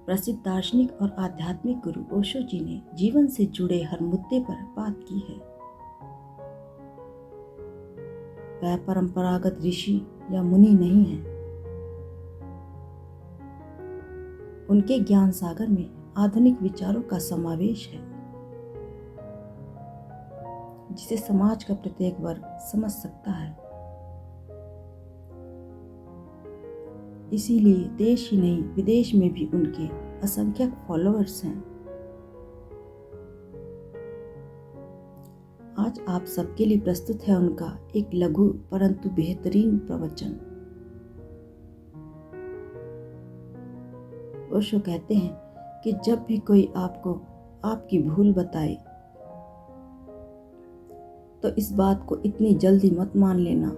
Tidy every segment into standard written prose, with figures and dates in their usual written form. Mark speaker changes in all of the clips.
Speaker 1: प्रसिद्ध दार्शनिक और आध्यात्मिक गुरु ओशो जी ने जीवन से जुड़े हर मुद्दे पर बात की है। वह परंपरागत ऋषि या मुनि नहीं है। उनके ज्ञान सागर में आधुनिक विचारों का समावेश है, जिसे समाज का प्रत्येक वर्ग समझ सकता है। इसीलिए देश ही नहीं, विदेश में भी उनके असंख्यक फॉलोअर्स हैं। आज आप सबके लिए प्रस्तुत है उनका एक लघु परंतु बेहतरीन प्रवचन। ओशो कहते हैं कि जब भी कोई आपको आपकी भूल बताए तो इस बात को इतनी जल्दी मत मान लेना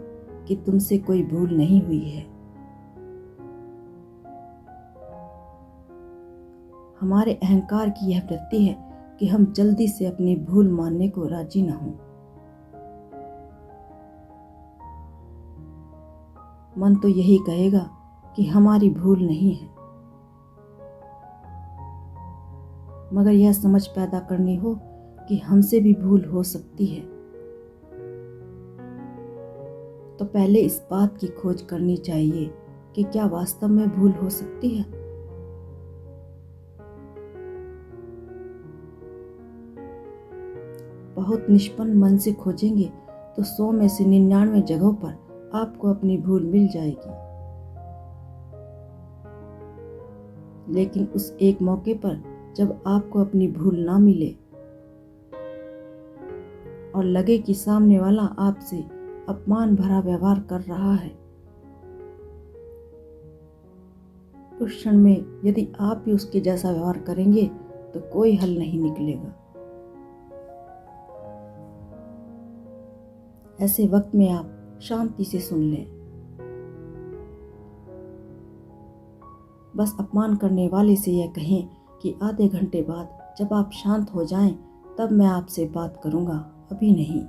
Speaker 1: कि तुमसे कोई भूल नहीं हुई है। हमारे अहंकार की यह वृत्ति है कि हम जल्दी से अपनी भूल मानने को राजी न हों। मन तो यही कहेगा कि हमारी भूल नहीं है, मगर यह समझ पैदा करनी हो कि हमसे भी भूल हो सकती है, तो पहले इस बात की खोज करनी चाहिए कि क्या वास्तव में भूल हो सकती है। बहुत निष्पन्न मन से खोजेंगे तो 100 में से 99 जगहों पर आपको अपनी भूल मिल जाएगी। लेकिन उस एक मौके पर जब आपको अपनी भूल ना मिले और लगे कि सामने वाला आपसे अपमान भरा व्यवहार कर रहा है, उस क्षण में यदि आप भी उसके जैसा व्यवहार करेंगे तो कोई हल नहीं निकलेगा। ऐसे वक्त में आप शांति से सुन लें। बस अपमान करने वाले से यह कहें कि आधे घंटे बाद जब आप शांत हो जाएं तब मैं आपसे बात करूंगा, अभी नहीं।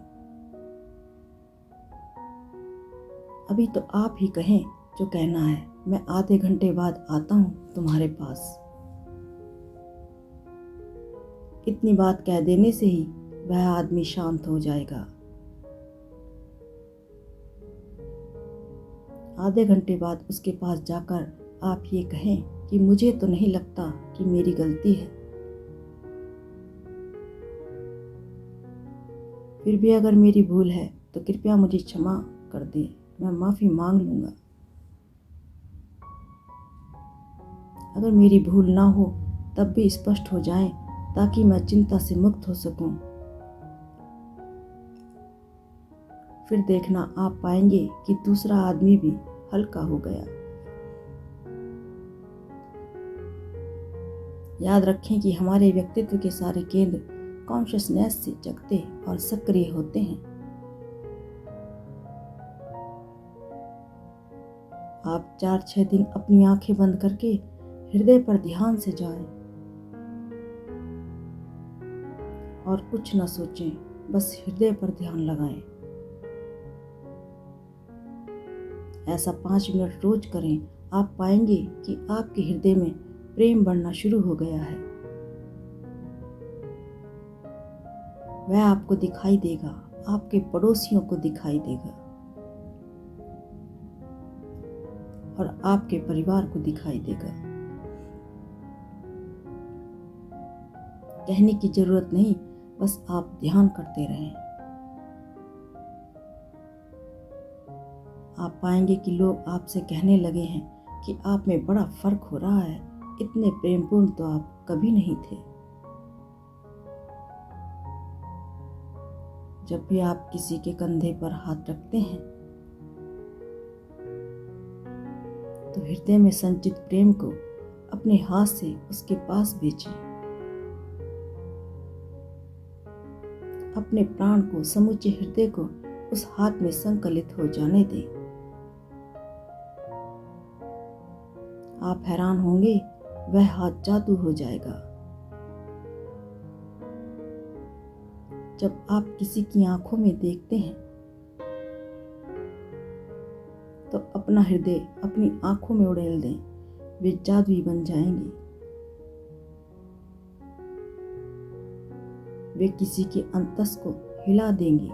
Speaker 1: अभी तो आप ही कहें जो कहना है, मैं आधे घंटे बाद आता हूं तुम्हारे पास। इतनी बात कह देने से ही वह आदमी शांत हो जाएगा। आधे घंटे बाद उसके पास जाकर आप ये कहें कि मुझे तो नहीं लगता कि मेरी गलती है, फिर भी अगर मेरी भूल है तो कृपया मुझे क्षमा कर दें, मैं माफ़ी मांग लूँगा। अगर मेरी भूल ना हो तब भी स्पष्ट हो जाए ताकि मैं चिंता से मुक्त हो सकूं। फिर देखना आप पाएंगे कि दूसरा आदमी भी हल्का हो गया। याद रखें कि हमारे व्यक्तित्व के सारे केंद्र कॉन्शसनेस से जगते और सक्रिय होते हैं। आप 4-6 दिन अपनी आंखें बंद करके हृदय पर ध्यान से जाएं और कुछ न सोचें, बस हृदय पर ध्यान लगाएं। ऐसा 5 मिनट रोज करें। आप पाएंगे कि आपके हृदय में प्रेम बढ़ना शुरू हो गया है। वह आपको दिखाई देगा, आपके पड़ोसियों को दिखाई देगा और आपके परिवार को दिखाई देगा। कहने की जरूरत नहीं, बस आप ध्यान करते रहें। आप पाएंगे कि लोग आपसे कहने लगे हैं कि आप में बड़ा फर्क हो रहा है, इतने प्रेमपूर्ण तो आप कभी नहीं थे। जब भी आप किसी के कंधे पर हाथ रखते हैं तो हृदय में संचित प्रेम को अपने हाथ से उसके पास भेजें। अपने प्राण को, समूचे हृदय को उस हाथ में संकलित हो जाने दें। आप हैरान होंगे, वह हाथ जादू हो जाएगा। जब आप किसी की आंखों में देखते हैं तो अपना हृदय अपनी आंखों में उड़ेल दें, वे जादुई बन जाएंगे। वे किसी के अंतस को हिला देंगे